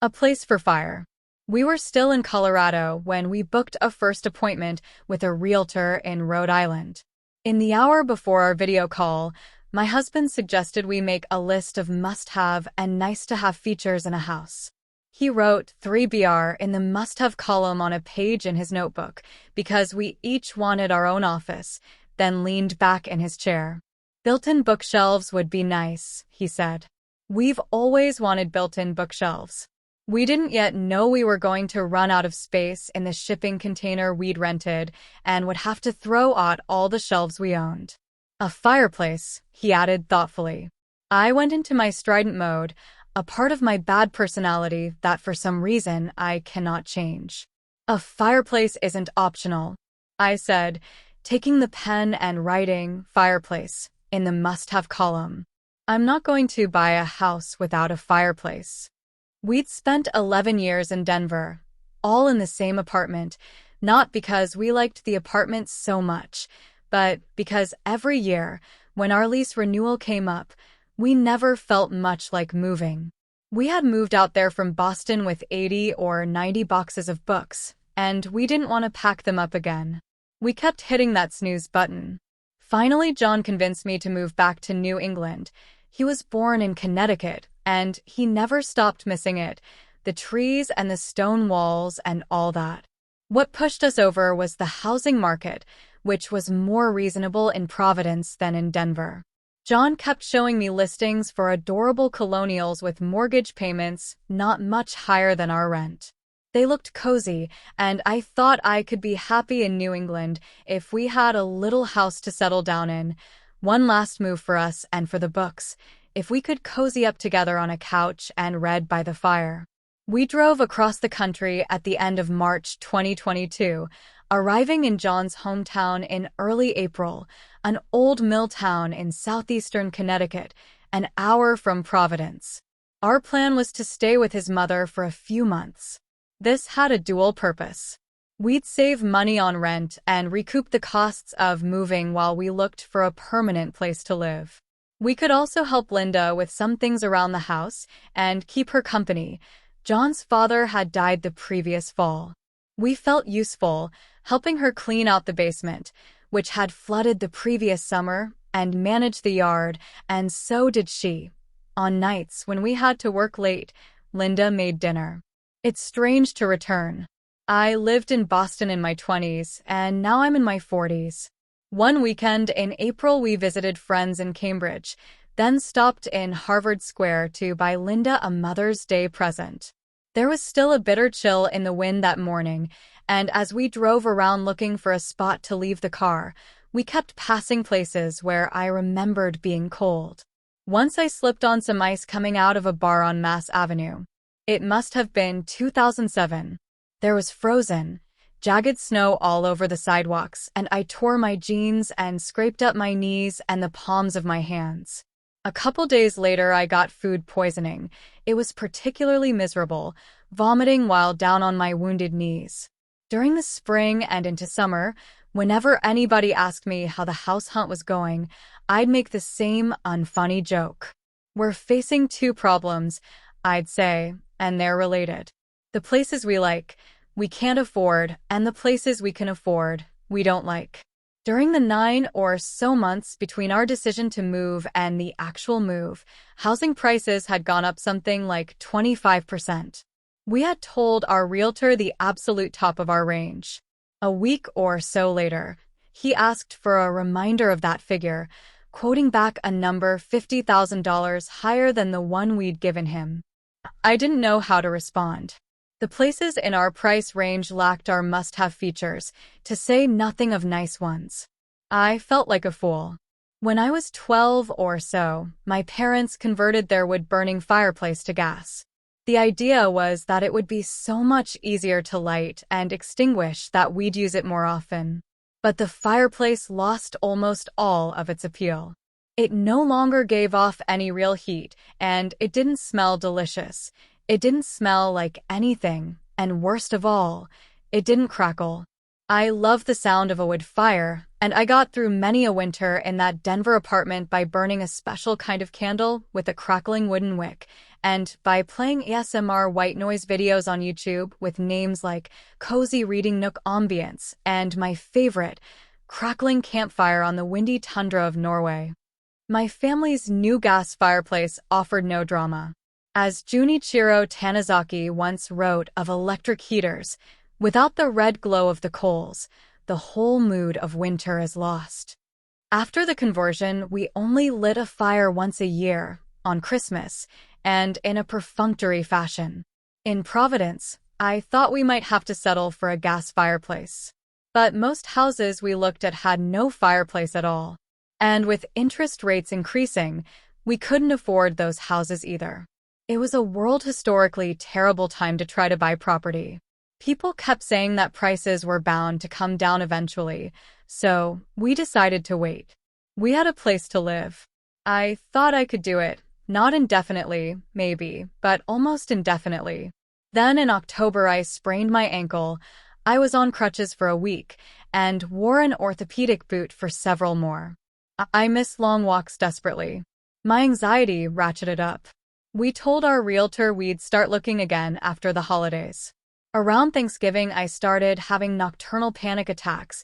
A place for fire. We were still in Colorado when we booked a first appointment with a realtor in Rhode Island. In the hour before our video call, my husband suggested we make a list of must-have and nice-to-have features in a house. He wrote 3BR in the must-have column on a page in his notebook because we each wanted our own office, then leaned back in his chair. Built-in bookshelves would be nice, he said. We've always wanted built-in bookshelves. We didn't yet know we were going to run out of space in the shipping container we'd rented and would have to throw out all the shelves we owned. A fireplace, he added thoughtfully. I went into my strident mode, a part of my bad personality that for some reason I cannot change. A fireplace isn't optional, I said, taking the pen and writing fireplace in the must-have column. I'm not going to buy a house without a fireplace. We'd spent 11 years in Denver, all in the same apartment, not because we liked the apartment so much, but because every year, when our lease renewal came up, we never felt much like moving. We had moved out there from Boston with 80 or 90 boxes of books, and we didn't want to pack them up again. We kept hitting that snooze button. Finally, John convinced me to move back to New England. He was born in Connecticut, and he never stopped missing it, the trees and the stone walls and all that. What pushed us over was the housing market, which was more reasonable in Providence than in Denver. John kept showing me listings for adorable colonials with mortgage payments not much higher than our rent. They looked cozy, and I thought I could be happy in New England if we had a little house to settle down in, one last move for us and for the books, if we could cozy up together on a couch and read by the fire. We drove across the country at the end of March 2022, arriving in John's hometown in early April, an old mill town in southeastern Connecticut, an hour from Providence. Our plan was to stay with his mother for a few months. This had a dual purpose. We'd save money on rent and recoup the costs of moving while we looked for a permanent place to live. We could also help Linda with some things around the house and keep her company. John's father had died the previous fall. We felt useful, helping her clean out the basement, which had flooded the previous summer, and manage the yard, and so did she. On nights when we had to work late, Linda made dinner. It's strange to return. I lived in Boston in my 20s, and now I'm in my 40s. One weekend in April we visited friends in Cambridge, then stopped in Harvard Square to buy Linda a Mother's Day present. There was still a bitter chill in the wind that morning, and as we drove around looking for a spot to leave the car, we kept passing places where I remembered being cold. Once I slipped on some ice coming out of a bar on Mass Avenue. It must have been 2007. There was frozen, jagged snow all over the sidewalks, and I tore my jeans and scraped up my knees and the palms of my hands. A couple days later, I got food poisoning. It was particularly miserable, vomiting while down on my wounded knees. During the spring and into summer, whenever anybody asked me how the house hunt was going, I'd make the same unfunny joke. We're facing two problems, I'd say, and they're related. The places we like, we can't afford, and the places we can afford, we don't like. During the 9 or so months between our decision to move and the actual move, housing prices had gone up something like 25%. We had told our realtor the absolute top of our range. A week or so later, he asked for a reminder of that figure, quoting back a number $50,000 higher than the one we'd given him. I didn't know how to respond. The places in our price range lacked our must-have features, to say nothing of nice ones. I felt like a fool. When I was 12 or so, my parents converted their wood-burning fireplace to gas. The idea was that it would be so much easier to light and extinguish that we'd use it more often. But the fireplace lost almost all of its appeal. It no longer gave off any real heat, and it didn't smell delicious. It didn't smell like anything, and worst of all, it didn't crackle. I love the sound of a wood fire, And I got through many a winter in that Denver apartment by burning a special kind of candle with a crackling wooden wick, and by playing ASMR white noise videos on YouTube with names like Cozy Reading Nook Ambience and my favorite, crackling campfire on the windy tundra of Norway. My family's new gas fireplace offered no drama. As Junichiro Tanizaki once wrote of electric heaters, without the red glow of the coals, the whole mood of winter is lost. After the conversion, we only lit a fire once a year, on Christmas, and in a perfunctory fashion. In Providence, I thought we might have to settle for a gas fireplace. But most houses we looked at had no fireplace at all. And with interest rates increasing, we couldn't afford those houses either. It was a world historically terrible time to try to buy property. People kept saying that prices were bound to come down eventually, so we decided to wait. We had a place to live. I thought I could do it, not indefinitely, maybe, but almost indefinitely. Then in October I sprained my ankle. I was on crutches for a week, and wore an orthopedic boot for several more. I missed long walks desperately. My anxiety ratcheted up. We told our realtor we'd start looking again after the holidays. Around Thanksgiving, I started having nocturnal panic attacks.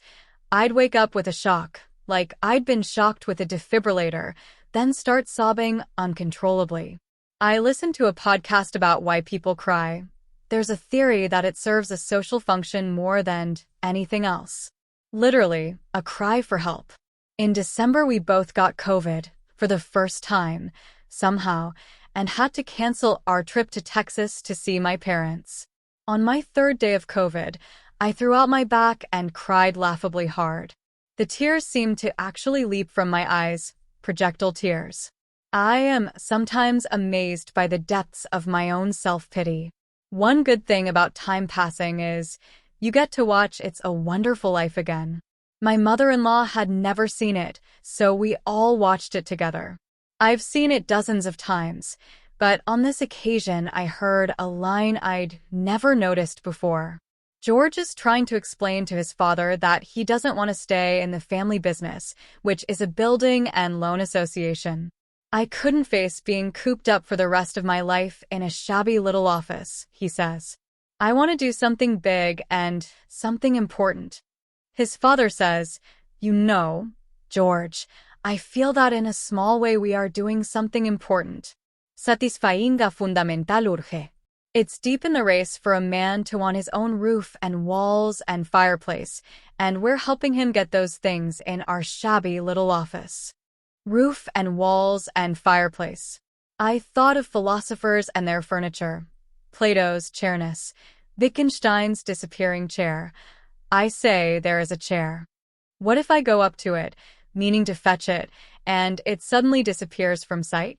I'd wake up with a shock, like I'd been shocked with a defibrillator, then start sobbing uncontrollably. I listened to a podcast about why people cry. There's a theory that it serves a social function more than anything else. Literally, a cry for help. In December, we both got COVID, for the first time, somehow, and had to cancel our trip to Texas to see my parents. On my third day of COVID, I threw out my back and cried laughably hard. The tears seemed to actually leap from my eyes, projectile tears. I am sometimes amazed by the depths of my own self-pity. One good thing about time passing is you get to watch It's a Wonderful Life again. My mother-in-law had never seen it, so we all watched it together. I've seen it dozens of times, but on this occasion I heard a line I'd never noticed before. George is trying to explain to his father that he doesn't want to stay in the family business, which is a building and loan association. I couldn't face being cooped up for the rest of my life in a shabby little office, he says. I want to do something big and something important. His father says, "You know, George, I feel that in a small way we are doing something important. Satisfainga fundamental urge." It's deep in the race for a man to want his own roof and walls and fireplace, and we're helping him get those things in our shabby little office. Roof and walls and fireplace. I thought of philosophers and their furniture. Plato's chairness, Wittgenstein's disappearing chair. I say there is a chair. What if I go up to it, meaning to fetch it, and it suddenly disappears from sight?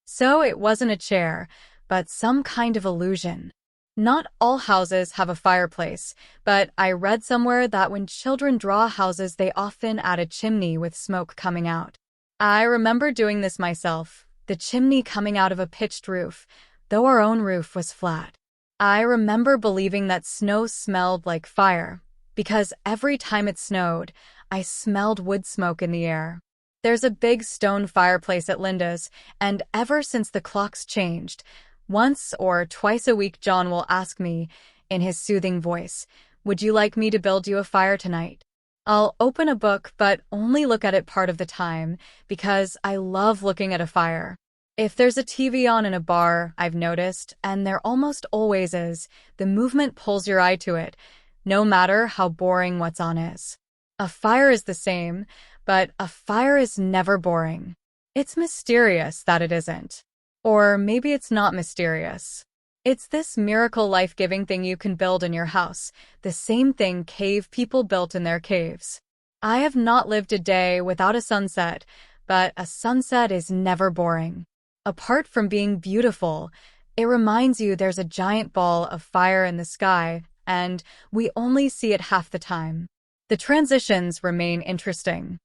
So it wasn't a chair, but some kind of illusion. Not all houses have a fireplace, but I read somewhere that when children draw houses they often add a chimney with smoke coming out. I remember doing this myself, the chimney coming out of a pitched roof, though our own roof was flat. I remember believing that snow smelled like fire, because every time it snowed, I smelled wood smoke in the air. There's a big stone fireplace at Linda's, and ever since the clocks changed, once or twice a week John will ask me, in his soothing voice, "Would you like me to build you a fire tonight?" I'll open a book but only look at it part of the time, because I love looking at a fire. If there's a TV on in a bar, I've noticed, and there almost always is, the movement pulls your eye to it, no matter how boring what's on is. A fire is the same, but a fire is never boring. It's mysterious that it isn't. Or maybe it's not mysterious. It's this miracle life-giving thing you can build in your house, the same thing cave people built in their caves. I have not lived a day without a sunset, but a sunset is never boring. Apart from being beautiful, it reminds you there's a giant ball of fire in the sky, and we only see it half the time. The transitions remain interesting.